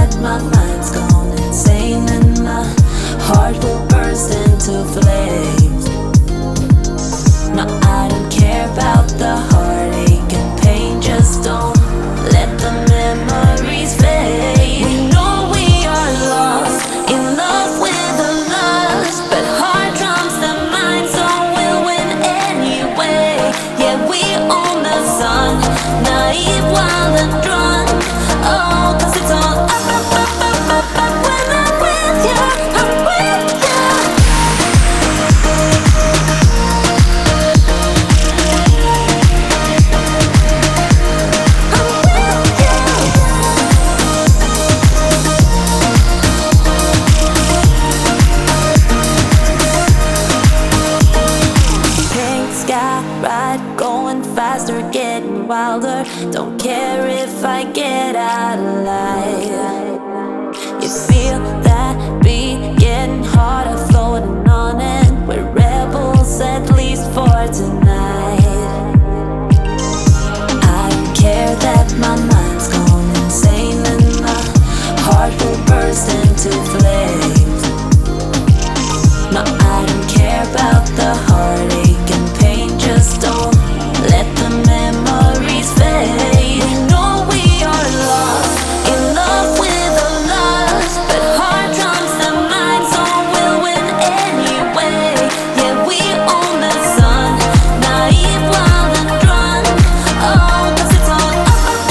that my mind's gone insane and my heart will burst into flames. No, I don't care about the heartache and pain. Just don't let the memories fade. We know we are lost in love with the lust, but heart trumps the mind, so we'll win anyway. Yeah, we own the sun, naive, wild and drunk. Oh, 'cause it's all up when I'm with you, I'm with you. Pink sky ride, going faster, getting wilder. Don't care if I get out alive. You feel that beat getting harder, floating on it. We're rebels, at least for tonight. I don't care that my mind's gone insane and my heart will burst into flames. No, I don't care about the heartache and pain. Just don't let the memories fade. We know we are lost in love with the lust, but heart trumps the mind, so we'll win anyway. Yeah, we own the sun, naive, wild and drunk. Oh, 'cause it's all up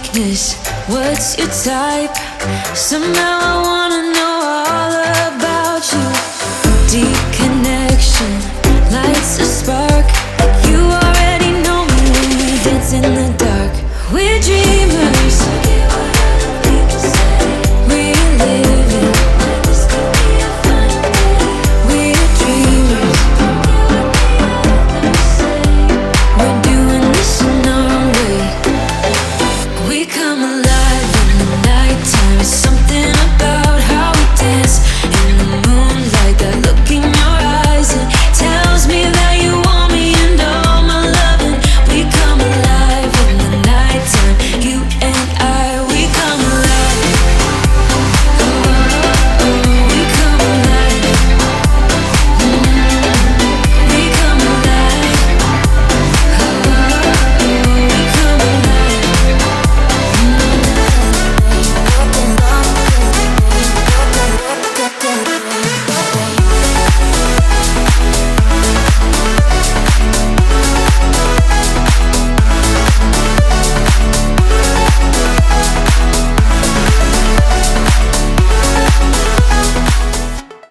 weakness? What's your type? Somehow I wanna